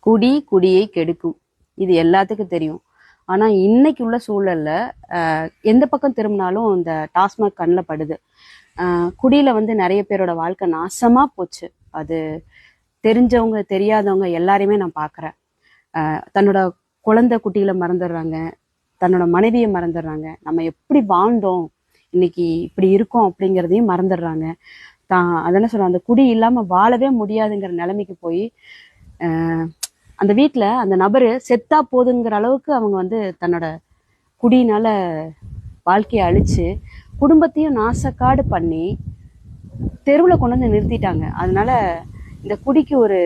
குடி குடியை கெடுக்கும். இது எல்லாத்துக்கும் தெரியும். ஆனா இன்னைக்கு உள்ள சூழல்ல எந்த பக்கம் திரும்பினாலும் இந்த டாஸ்மாக் கண்ணில் படுது. குடியில வந்து நிறைய பேரோட வாழ்க்கை நாசமா போச்சு. அது தெரிஞ்சவங்க தெரியாதவங்க எல்லாரையுமே நான் பார்க்குறேன். தன்னோட குழந்தை குட்டிகளை மறந்துடுறாங்க, தன்னோட மனைவியை மறந்துடுறாங்க, நம்ம எப்படி வாழ்ந்தோம் இன்னைக்கு இப்படி இருக்கோம் அப்படிங்கிறதையும் மறந்துடுறாங்க. அதென்ன சொல்ற, அந்த குடி இல்லாம வாழவே முடியாதுங்கிற நிலைமைக்கு போய் அந்த வீட்டில் அந்த நபரு செத்தா போதுங்கிற அளவுக்கு அவங்க வந்து தன்னோட குடியினால வாழ்க்கையை அழிச்சு குடும்பத்தையும் நாசக்காடு பண்ணி தெருவில் கொண்டு வந்து நிறுத்திட்டாங்க. அதனால இந்த குடிக்கு ஒரு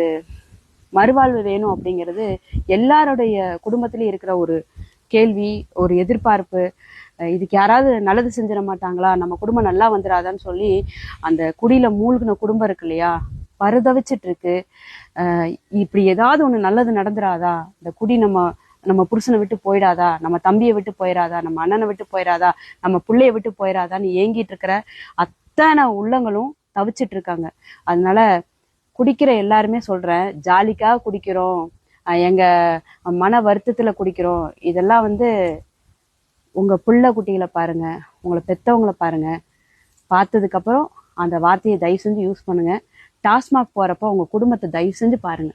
மறுவாழ்வு வேணும் அப்படிங்கிறது எல்லாருடைய குடும்பத்திலையும் இருக்கிற ஒரு கேள்வி, ஒரு எதிர்பார்ப்பு. இதுக்கு யாராவது நல்லது செஞ்சிட மாட்டாங்களா, நம்ம குடும்பம் நல்லா வந்துடாதான்னு சொல்லி அந்த குடியில மூழ்கின குடும்பம் இருக்கு இல்லையா, பரிதவிச்சிட்டு இருக்கு. இப்படி ஏதாவது ஒண்ணு நல்லது நடந்துராதா, இந்த குடி நம்ம புருஷனை விட்டு போயிடாதா, நம்ம தம்பியை விட்டு போயிடாதா, நம்ம அண்ணனை விட்டு போயிடாதா, நம்ம பிள்ளைய விட்டு போயிடாதான்னு ஏங்கிட்டு இருக்கிற அத்தனை உள்ளங்களும் தவிச்சிட்டு இருக்காங்க. அதனால குடிக்கிற எல்லாருமே சொல்றேன், ஜாலிக்காக குடிக்கிறோம், எங்க மன வருத்தத்துல குடிக்கிறோம், இதெல்லாம் வந்து உங்க புள்ள குட்டிகளை பாருங்க, உங்களை பெத்தவங்களை பாருங்க, பார்த்ததுக்கு அப்புறம் அந்த வார்த்தையை தயவு செஞ்சு யூஸ் பண்ணுங்க. டாஸ்மாக் போறப்ப உங்க குடும்பத்தை தயவு செஞ்சு பாருங்க.